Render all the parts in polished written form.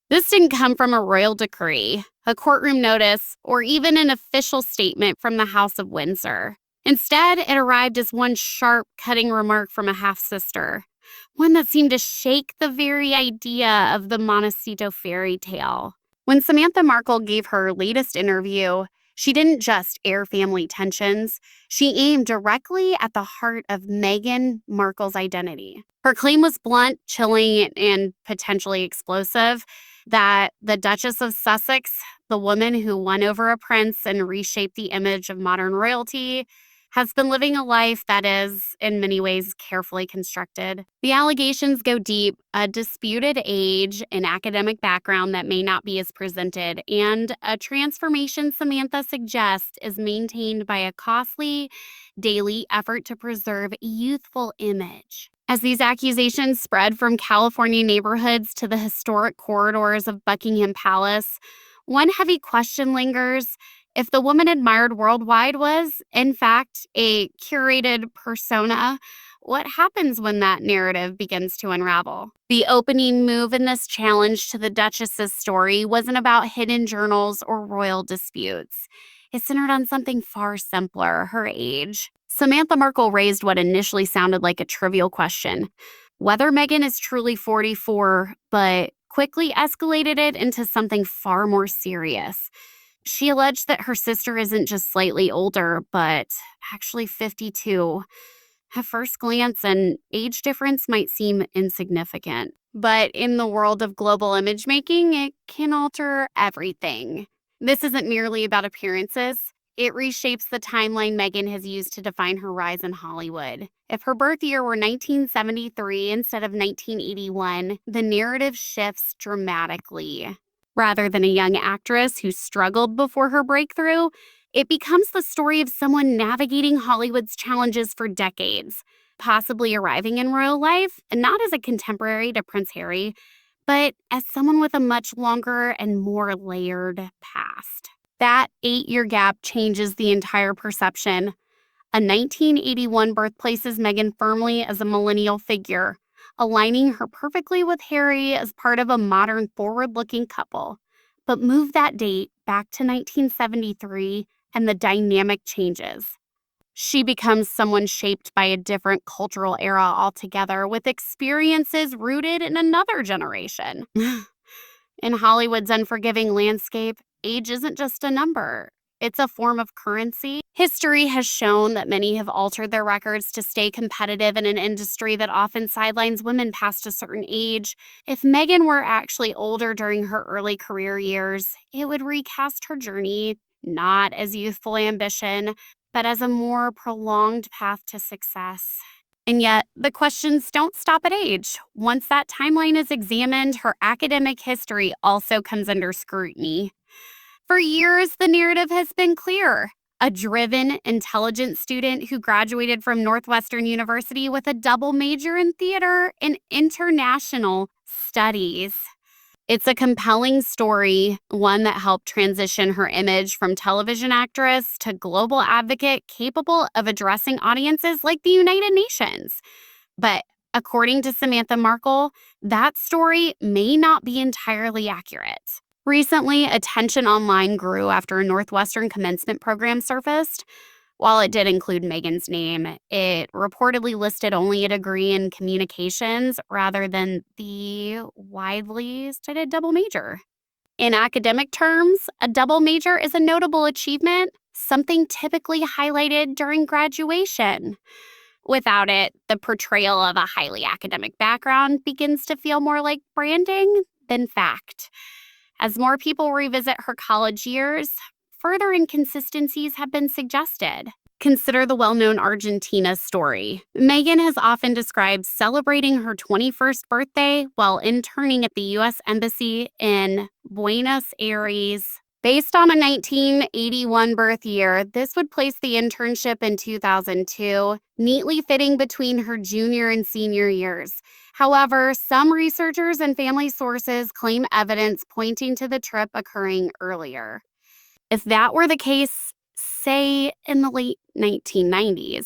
This didn't come from a royal decree, a courtroom notice, or even an official statement from the House of Windsor. Instead, it arrived as one sharp, cutting remark from a half-sister, one that seemed to shake the very idea of the Montecito fairy tale. When Samantha Markle gave her latest interview, she didn't just air family tensions. She aimed directly at the heart of Meghan Markle's identity. Her claim was blunt, chilling, and potentially explosive, that the Duchess of Sussex, the woman who won over a prince and reshaped the image of modern royalty, has been living a life that is, in many ways, carefully constructed. The allegations go deep: a disputed age, an academic background that may not be as presented, and a transformation Samantha suggests is maintained by a costly, daily effort to preserve a youthful image. As these accusations spread from California neighborhoods to the historic corridors of Buckingham Palace, one heavy question lingers: if the woman admired worldwide was, in fact, a curated persona, what happens when that narrative begins to unravel? The opening move in this challenge to the Duchess's story wasn't about hidden journals or royal disputes. It centered on something far simpler: her age. Samantha Markle raised what initially sounded like a trivial question: whether Meghan is truly 44, but quickly escalated it into something far more serious. She alleged that her sister isn't just slightly older, but actually 52. At first glance, an age difference might seem insignificant, but in the world of global image making, it can alter everything. This isn't merely about appearances. It reshapes the timeline Meghan has used to define her rise in Hollywood. If her birth year were 1973 instead of 1981, the narrative shifts dramatically. Rather than a young actress who struggled before her breakthrough, it becomes the story of someone navigating Hollywood's challenges for decades, possibly arriving in royal life, not as a contemporary to Prince Harry, but as someone with a much longer and more layered past. That 8-year gap changes the entire perception. A 1981 birth places Meghan firmly as a millennial figure, aligning her perfectly with Harry as part of a modern, forward-looking couple. But move that date back to 1973 and the dynamic changes. She becomes someone shaped by a different cultural era altogether, with experiences rooted in another generation. In Hollywood's unforgiving landscape, age isn't just a number. It's a form of currency. History has shown that many have altered their records to stay competitive in an industry that often sidelines women past a certain age. If Meghan were actually older during her early career years, it would recast her journey not as youthful ambition, but as a more prolonged path to success. And yet, the questions don't stop at age. Once that timeline is examined, her academic history also comes under scrutiny. For years, the narrative has been clear: a driven, intelligent student who graduated from Northwestern University with a double major in theater and international studies. It's a compelling story, one that helped transition her image from television actress to global advocate capable of addressing audiences like the United Nations. But according to Samantha Markle, that story may not be entirely accurate. Recently, attention online grew after a Northwestern commencement program surfaced. While it did include Meghan's name, it reportedly listed only a degree in communications rather than the widely cited double major. In academic terms, a double major is a notable achievement, something typically highlighted during graduation. Without it, the portrayal of a highly academic background begins to feel more like branding than fact. As more people revisit her college years, further inconsistencies have been suggested. Consider the well-known Argentina story. Meghan has often described celebrating her 21st birthday while interning at the U.S. Embassy in Buenos Aires. Based on a 1981 birth year, this would place the internship in 2002, neatly fitting between her junior and senior years. However, some researchers and family sources claim evidence pointing to the trip occurring earlier. If that were the case, say in the late 1990s,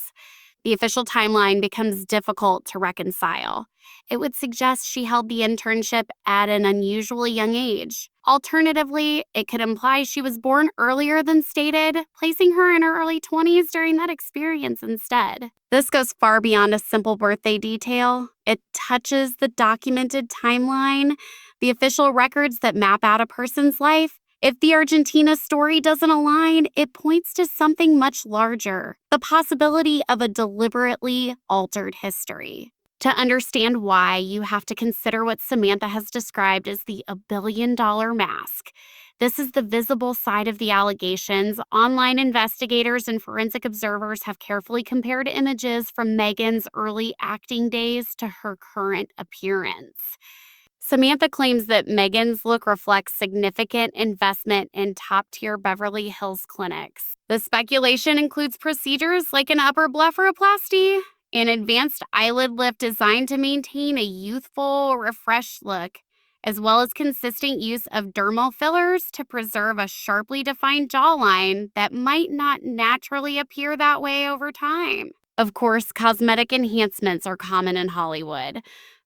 The official timeline becomes difficult to reconcile. It would suggest she held the internship at an unusually young age. Alternatively, it could imply she was born earlier than stated, placing her in her early 20s during that experience instead. This goes far beyond a simple birthday detail. It touches the documented timeline, the official records that map out a person's life. If the Argentina story doesn't align, it points to something much larger, the possibility of a deliberately altered history. To understand why, you have to consider what Samantha has described as the $1 billion mask. This is the visible side of the allegations. Online investigators and forensic observers have carefully compared images from Meghan's early acting days to her current appearance. Samantha claims that Meghan's look reflects significant investment in top-tier Beverly Hills clinics. The speculation includes procedures like an upper blepharoplasty, an advanced eyelid lift designed to maintain a youthful, refreshed look, as well as consistent use of dermal fillers to preserve a sharply defined jawline that might not naturally appear that way over time. Of course, cosmetic enhancements are common in Hollywood.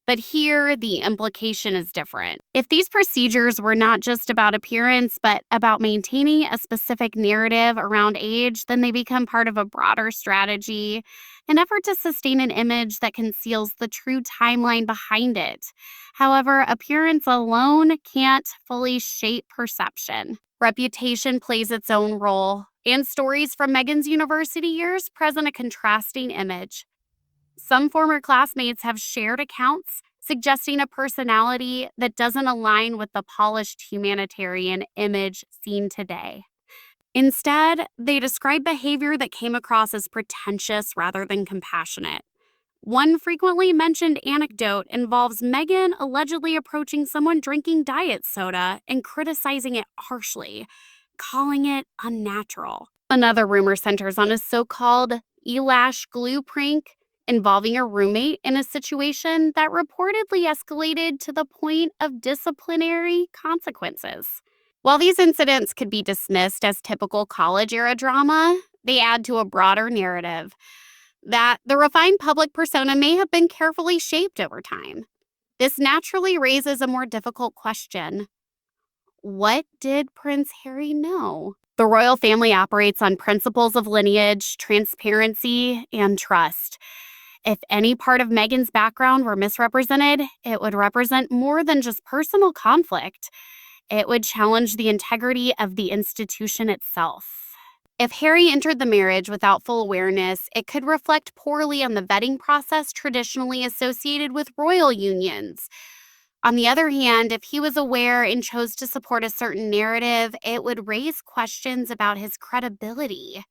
But here, the implication is different. If these procedures were not just about appearance, but about maintaining a specific narrative around age, then they become part of a broader strategy, an effort to sustain an image that conceals the true timeline behind it. However, appearance alone can't fully shape perception. Reputation plays its own role, and stories from Meghan's university years present a contrasting image. Some former classmates have shared accounts suggesting a personality that doesn't align with the polished humanitarian image seen today. Instead, they describe behavior that came across as pretentious rather than compassionate. One frequently mentioned anecdote involves Meghan allegedly approaching someone drinking diet soda and criticizing it harshly, calling it unnatural. Another rumor centers on a so-called eyelash glue prank involving a roommate in a situation that reportedly escalated to the point of disciplinary consequences. While these incidents could be dismissed as typical college-era drama, they add to a broader narrative that the refined public persona may have been carefully shaped over time. This naturally raises a more difficult question. What did Prince Harry know? The royal family operates on principles of lineage, transparency, and trust. If any part of Meghan's background were misrepresented, it would represent more than just personal conflict. It would challenge the integrity of the institution itself. If Harry entered the marriage without full awareness, it could reflect poorly on the vetting process traditionally associated with royal unions. On the other hand, if he was aware and chose to support a certain narrative, it would raise questions about his credibility.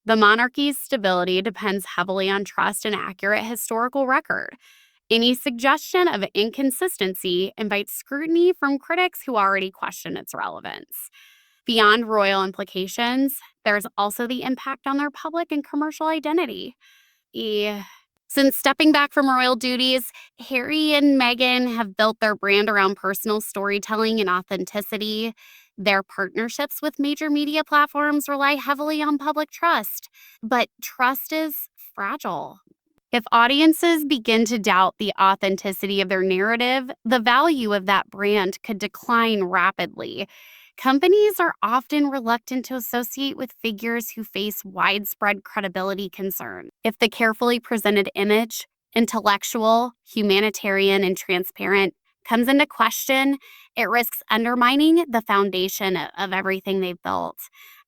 The monarchy's stability depends heavily on trust and accurate historical record. Any suggestion of inconsistency invites scrutiny from critics who already question its relevance. Beyond royal implications, there's also the impact on their public and commercial identity. Since stepping back from royal duties, Harry and Meghan have built their brand around personal storytelling and authenticity. Their partnerships with major media platforms rely heavily on public trust, but trust is fragile. If audiences begin to doubt the authenticity of their narrative, the value of that brand could decline rapidly. Companies are often reluctant to associate with figures who face widespread credibility concerns. If the carefully presented image, intellectual, humanitarian, and transparent, comes into question, it risks undermining the foundation of everything they've built.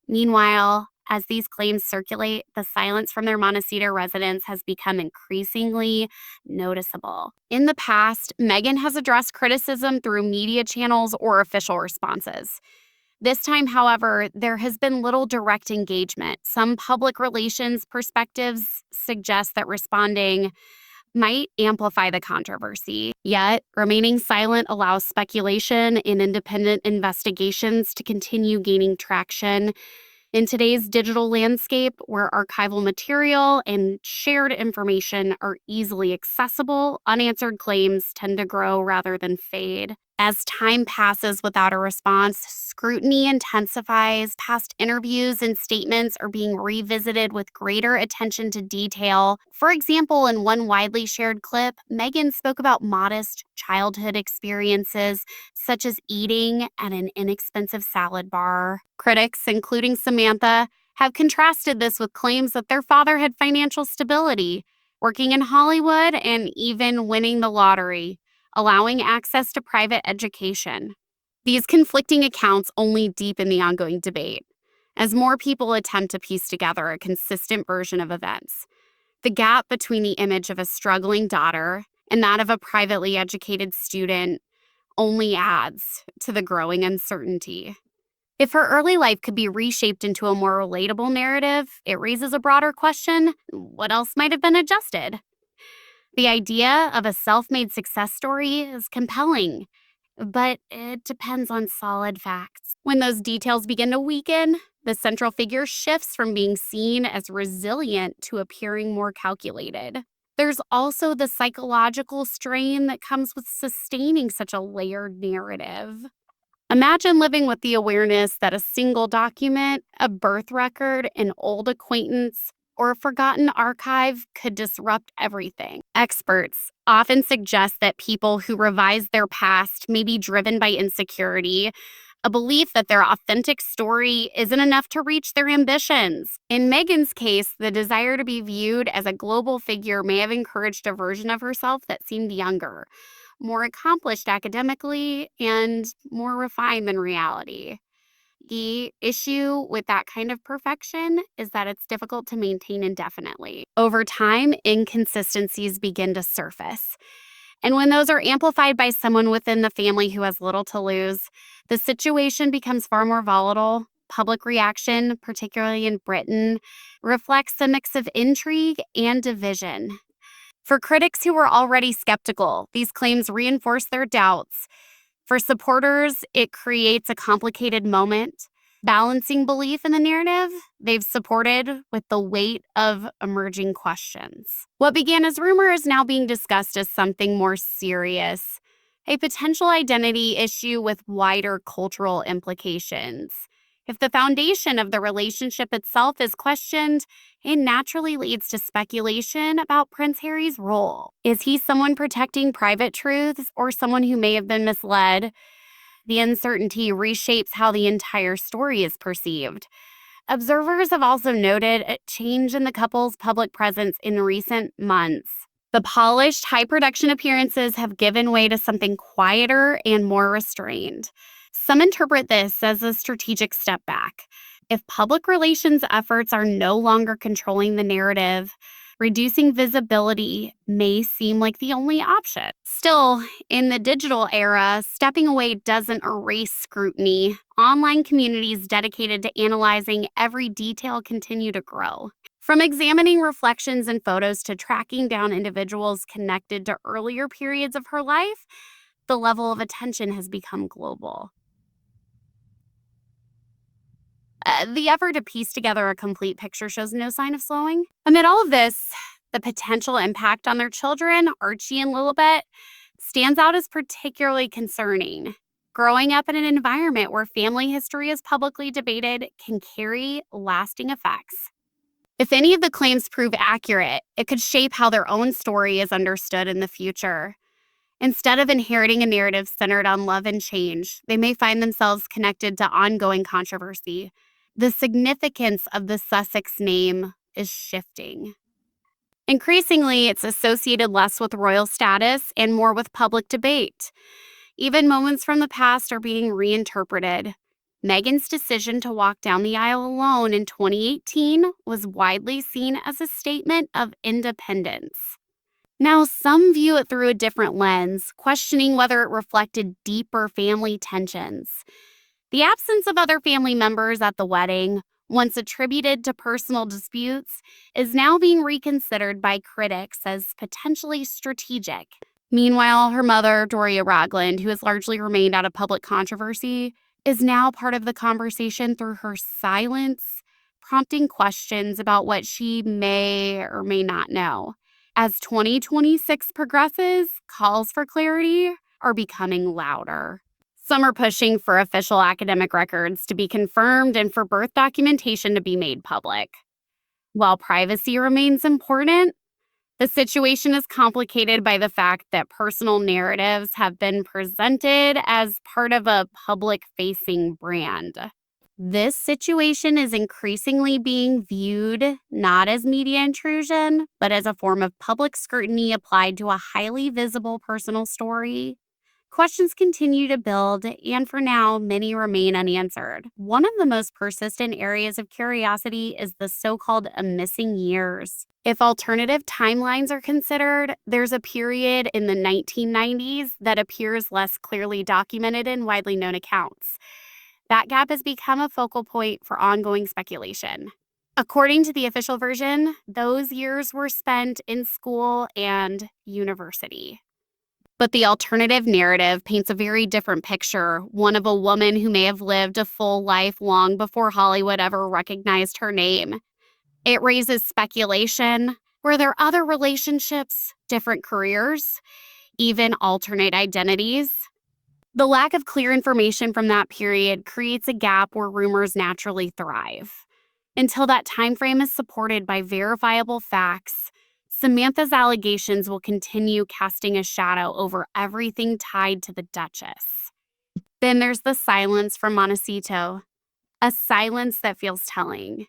Meanwhile, as these claims circulate, the silence from their Montecito residents has become increasingly noticeable. In the past, Meghan has addressed criticism through media channels or official responses. This time, however, there has been little direct engagement. Some public relations perspectives suggest that responding might amplify the controversy. Yet, remaining silent allows speculation and independent investigations to continue gaining traction. In today's digital landscape, where archival material and shared information are easily accessible, unanswered claims tend to grow rather than fade. As time passes without a response, scrutiny intensifies. Past interviews and statements are being revisited with greater attention to detail. For example, in one widely shared clip, Meghan spoke about modest childhood experiences, such as eating at an inexpensive salad bar. Critics, including Samantha, have contrasted this with claims that their father had financial stability, working in Hollywood, and even winning the lottery, allowing access to private education. These conflicting accounts only deepen the ongoing debate as more people attempt to piece together a consistent version of events. The gap between the image of a struggling daughter and that of a privately educated student only adds to the growing uncertainty. If her early life could be reshaped into a more relatable narrative, it raises a broader question: what else might have been adjusted? The idea of a self made success story is compelling, but it depends on solid facts. When those details begin to weaken, the central figure shifts from being seen as resilient to appearing more calculated. There's also the psychological strain that comes with sustaining such a layered narrative. Imagine living with the awareness that a single document, a birth record, an old acquaintance, or a forgotten archive could disrupt everything. Experts often suggest that people who revise their past may be driven by insecurity, a belief that their authentic story isn't enough to reach their ambitions. In Meghan's case, the desire to be viewed as a global figure may have encouraged a version of herself that seemed younger, more accomplished academically, and more refined than reality. The issue with that kind of perfection is that it's difficult to maintain indefinitely. Over time, inconsistencies begin to surface. And when those are amplified by someone within the family who has little to lose, the situation becomes far more volatile. Public reaction, particularly in Britain, reflects a mix of intrigue and division. For critics who were already skeptical, these claims reinforce their doubts. For supporters, it creates a complicated moment, balancing belief in the narrative they've supported with the weight of emerging questions. What began as rumor is now being discussed as something more serious, a potential identity issue with wider cultural implications. If the foundation of the relationship itself is questioned, it naturally leads to speculation about Prince Harry's role. Is he someone protecting private truths or someone who may have been misled? The uncertainty reshapes how the entire story is perceived. Observers have also noted a change in the couple's public presence in recent months. The polished, high production appearances have given way to something quieter and more restrained. Some interpret this as a strategic step back. If public relations efforts are no longer controlling the narrative, reducing visibility may seem like the only option. Still, in the digital era, stepping away doesn't erase scrutiny. Online communities dedicated to analyzing every detail continue to grow. From examining reflections and photos to tracking down individuals connected to earlier periods of her life, the level of attention has become global. The effort to piece together a complete picture shows no sign of slowing. Amid all of this, the potential impact on their children, Archie and Lilibet, stands out as particularly concerning. Growing up in an environment where family history is publicly debated can carry lasting effects. If any of the claims prove accurate, it could shape how their own story is understood in the future. Instead of inheriting a narrative centered on love and change, they may find themselves connected to ongoing controversy. The significance of the Sussex name is shifting. Increasingly, it's associated less with royal status and more with public debate. Even moments from the past are being reinterpreted. Meghan's decision to walk down the aisle alone in 2018 was widely seen as a statement of independence. Now, some view it through a different lens, questioning whether it reflected deeper family tensions. The absence of other family members at the wedding, once attributed to personal disputes, is now being reconsidered by critics as potentially strategic. Meanwhile, her mother, Doria Ragland, who has largely remained out of public controversy, is now part of the conversation through her silence, prompting questions about what she may or may not know. As 2026 progresses, calls for clarity are becoming louder. Some are pushing for official academic records to be confirmed and for birth documentation to be made public. While privacy remains important, the situation is complicated by the fact that personal narratives have been presented as part of a public-facing brand. This situation is increasingly being viewed not as media intrusion, but as a form of public scrutiny applied to a highly visible personal story. Questions continue to build, and for now, many remain unanswered. One of the most persistent areas of curiosity is the so-called missing years. If alternative timelines are considered, there's a period in the 1990s that appears less clearly documented in widely known accounts. That gap has become a focal point for ongoing speculation. According to the official version, those years were spent in school and university. But the alternative narrative paints a very different picture, one of a woman who may have lived a full life long before Hollywood ever recognized her name. It raises speculation. Were there other relationships, different careers, even alternate identities? The lack of clear information from that period creates a gap where rumors naturally thrive. Until that time frame is supported by verifiable facts, Samantha's allegations will continue casting a shadow over everything tied to the Duchess. Then there's the silence from Montecito, a silence that feels telling.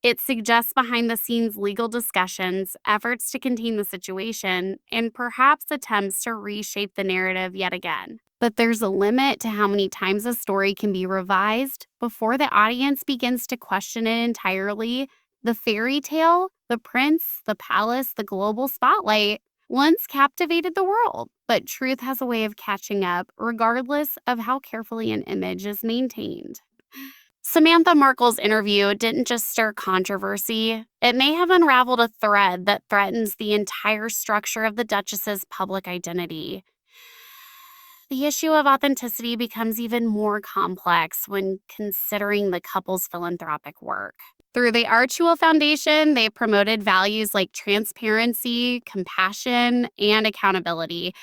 It suggests behind-the-scenes legal discussions, efforts to contain the situation, and perhaps attempts to reshape the narrative yet again. But there's a limit to how many times a story can be revised before the audience begins to question it entirely. The fairy tale, the prince, the palace, the global spotlight once captivated the world, but truth has a way of catching up, regardless of how carefully an image is maintained. Samantha Markle's interview didn't just stir controversy. It may have unraveled a thread that threatens the entire structure of the Duchess's public identity. The issue of authenticity becomes even more complex when considering the couple's philanthropic work. Through the Archewell Foundation, they've promoted values like transparency, compassion, and accountability,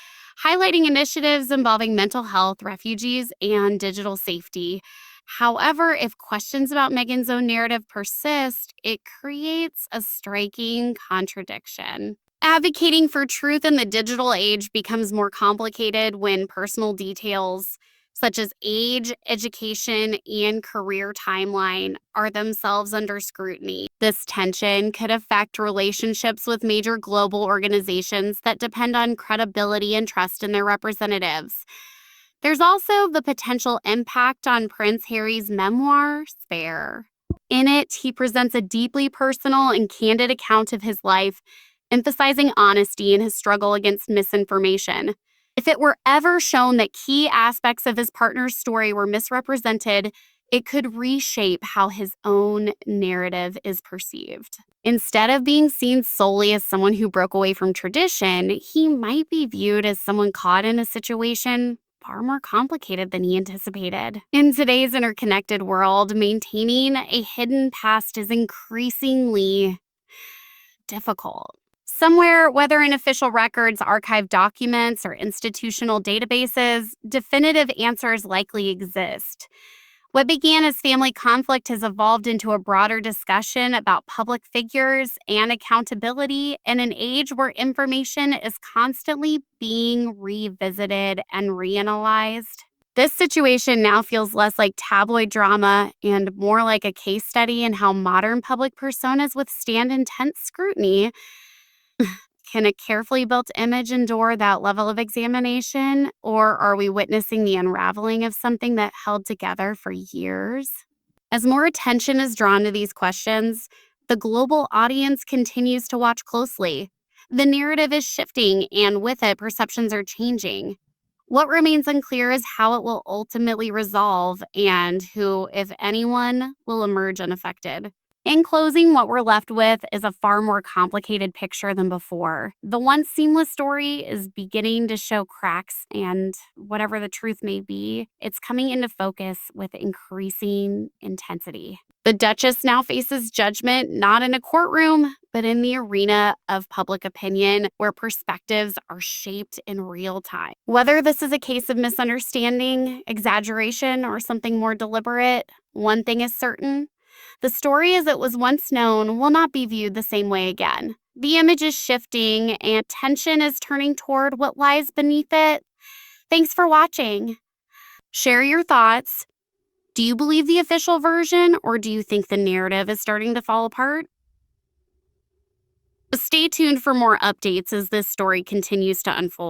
highlighting initiatives involving mental health, refugees, and digital safety. However, if questions about Meghan's own narrative persist, it creates a striking contradiction. Advocating for truth in the digital age becomes more complicated when personal details such as age, education, and career timeline are themselves under scrutiny. This tension could affect relationships with major global organizations that depend on credibility and trust in their representatives. There's also the potential impact on Prince Harry's memoir, Spare. In it, he presents a deeply personal and candid account of his life, emphasizing honesty in his struggle against misinformation. If it were ever shown that key aspects of his partner's story were misrepresented, it could reshape how his own narrative is perceived. Instead of being seen solely as someone who broke away from tradition, he might be viewed as someone caught in a situation far more complicated than he anticipated. In today's interconnected world, maintaining a hidden past is increasingly difficult. Somewhere, whether in official records, archived documents, or institutional databases, definitive answers likely exist. What began as family conflict has evolved into a broader discussion about public figures and accountability in an age where information is constantly being revisited and reanalyzed. This situation now feels less like tabloid drama and more like a case study in how modern public personas withstand intense scrutiny. Can a carefully built image endure that level of examination, or are we witnessing the unraveling of something that held together for years? As more attention is drawn to these questions, the global audience continues to watch closely. The narrative is shifting, and with it, perceptions are changing. What remains unclear is how it will ultimately resolve and who, if anyone, will emerge unaffected. In closing, what we're left with is a far more complicated picture than before. The once seamless story is beginning to show cracks, and whatever the truth may be, it's coming into focus with increasing intensity. The Duchess now faces judgment not in a courtroom, but in the arena of public opinion where perspectives are shaped in real time. Whether this is a case of misunderstanding, exaggeration, or something more deliberate, one thing is certain. The story as it was once known will not be viewed the same way again. The image is shifting and tension is turning toward what lies beneath it. Thanks for watching. Share your thoughts. Do you believe the official version, or do you think the narrative is starting to fall apart? Stay tuned for more updates as this story continues to unfold.